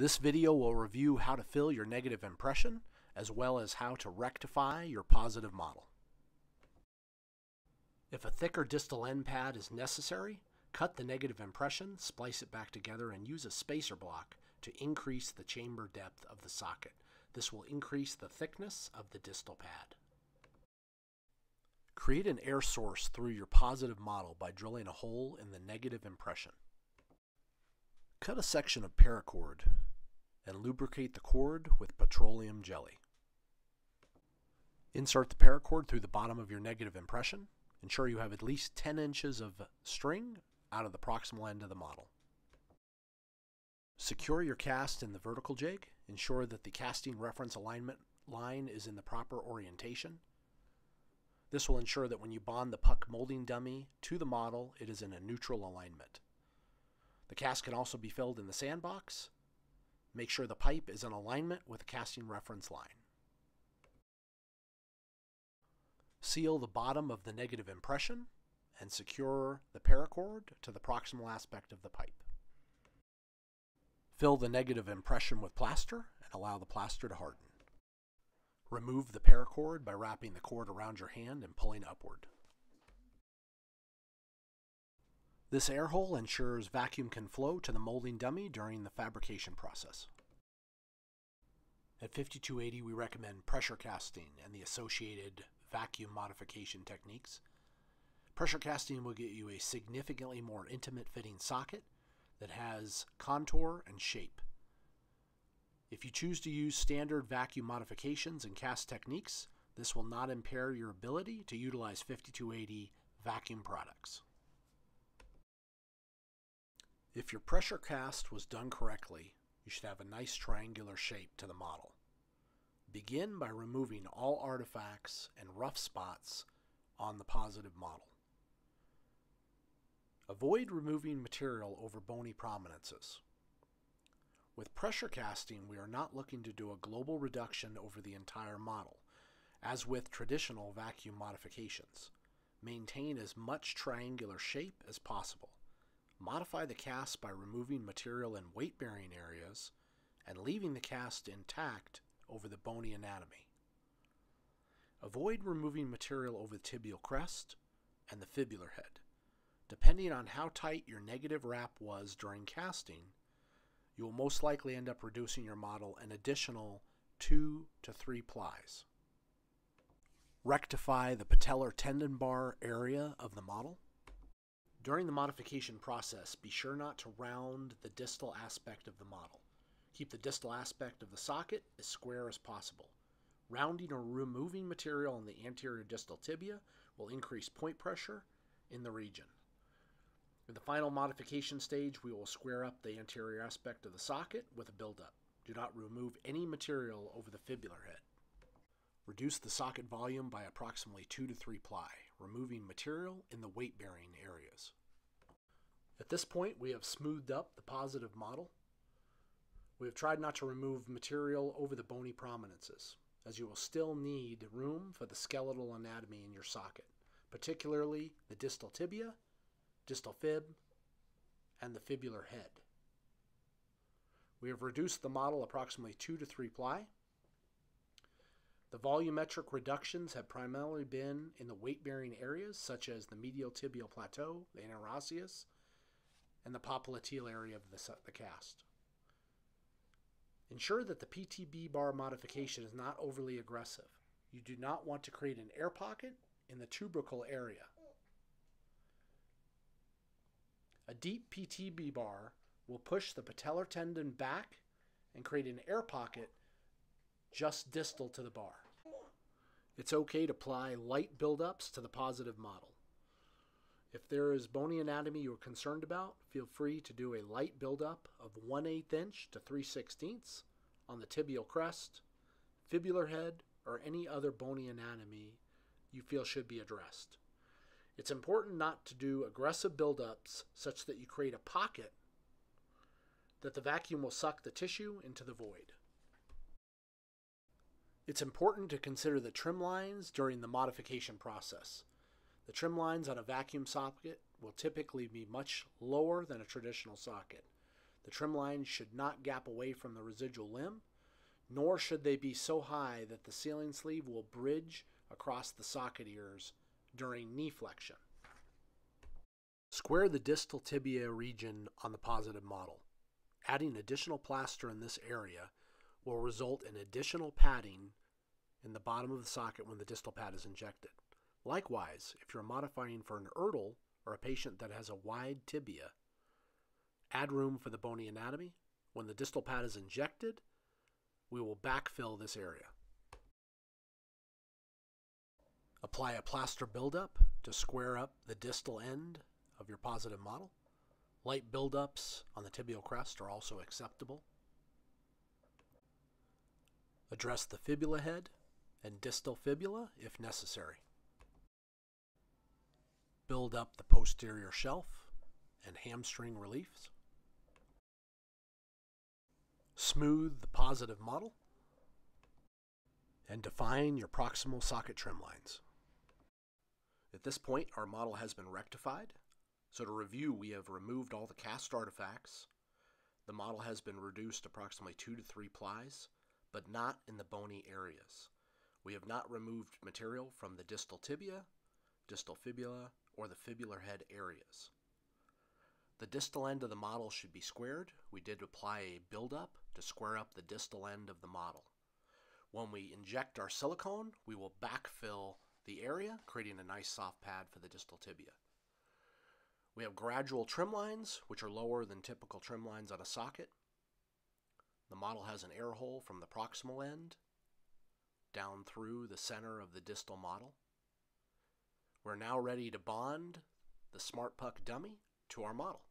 This video will review how to fill your negative impression, as well as how to rectify your positive model. If a thicker distal end pad is necessary, cut the negative impression, splice it back together, and use a spacer block to increase the chamber depth of the socket. This will increase the thickness of the distal pad. Create an air source through your positive model by drilling a hole in the negative impression. Cut a section of paracord and lubricate the cord with petroleum jelly. Insert the paracord through the bottom of your negative impression. Ensure you have at least 10 inches of string out of the proximal end of the model. Secure your cast in the vertical jig. Ensure that the casting reference alignment line is in the proper orientation. This will ensure that when you bond the puck molding dummy to the model, it is in a neutral alignment. The cast can also be filled in the sandbox. Make sure the pipe is in alignment with the casting reference line. Seal the bottom of the negative impression and secure the paracord to the proximal aspect of the pipe. Fill the negative impression with plaster and allow the plaster to harden. Remove the paracord by wrapping the cord around your hand and pulling upward. This air hole ensures vacuum can flow to the molding dummy during the fabrication process. At 5280, we recommend pressure casting and the associated vacuum modification techniques. Pressure casting will get you a significantly more intimate fitting socket that has contour and shape. If you choose to use standard vacuum modifications and cast techniques, this will not impair your ability to utilize 5280 vacuum products. If your pressure cast was done correctly, you should have a nice triangular shape to the model. Begin by removing all artifacts and rough spots on the positive model. Avoid removing material over bony prominences. With pressure casting, we are not looking to do a global reduction over the entire model. As with traditional vacuum modifications, maintain as much triangular shape as possible. Modify the cast by removing material in weight-bearing areas and leaving the cast intact over the bony anatomy. Avoid removing material over the tibial crest and the fibular head. Depending on how tight your negative wrap was during casting, you will most likely end up reducing your model an additional 2 to 3 plies. Rectify the patellar tendon bar area of the model. During the modification process, be sure not to round the distal aspect of the model. Keep the distal aspect of the socket as square as possible. Rounding or removing material on the anterior distal tibia will increase point pressure in the region. In the final modification stage, we will square up the anterior aspect of the socket with a buildup. Do not remove any material over the fibular head. Reduce the socket volume by approximately 2 to 3 ply, removing material in the weight-bearing areas. At this point, we have smoothed up the positive model. We have tried not to remove material over the bony prominences, as you will still need room for the skeletal anatomy in your socket, particularly the distal tibia, distal fib, and the fibular head. We have reduced the model approximately 2 to 3 ply. The volumetric reductions have primarily been in the weight-bearing areas such as the medial tibial plateau, the interosseous, and the popliteal area of the cast. Ensure that the PTB bar modification is not overly aggressive. You do not want to create an air pocket in the tubercle area. A deep PTB bar will push the patellar tendon back and create an air pocket just distal to the bar. It's okay to apply light buildups to the positive model. If there is bony anatomy you are concerned about, feel free to do a light buildup of 1/8 inch to 3/16 on the tibial crest, fibular head, or any other bony anatomy you feel should be addressed. It's important not to do aggressive buildups such that you create a pocket that the vacuum will suck the tissue into the void. It's important to consider the trim lines during the modification process. The trim lines on a vacuum socket will typically be much lower than a traditional socket. The The trim lines should not gap away from the residual limb, nor should they be so high that the ceiling sleeve will bridge across the socket ears during knee flexion. Square the distal tibia region on the positive model. Adding additional plaster in this area will result in additional padding in the bottom of the socket when the distal pad is injected. Likewise, if you're modifying for an ERTL or a patient that has a wide tibia, add room for the bony anatomy. When the distal pad is injected, we will backfill this area. Apply a plaster buildup to square up the distal end of your positive model. Light buildups on the tibial crest are also acceptable. Address the fibula head and distal fibula if necessary. Build up the posterior shelf and hamstring reliefs. Smooth the positive model and define your proximal socket trim lines. At this point, our model has been rectified. So to review, we have removed all the cast artifacts. The model has been reduced approximately 2 to 3 plies, but not in the bony areas. We have not removed material from the distal tibia, distal fibula, or the fibular head areas. The distal end of the model should be squared. We did apply a buildup to square up the distal end of the model. When we inject our silicone, we will backfill the area, creating a nice soft pad for the distal tibia. We have gradual trim lines, which are lower than typical trim lines on a socket. The model has an air hole from the proximal end down through the center of the distal model. We're now ready to bond the Smart Puck dummy to our model.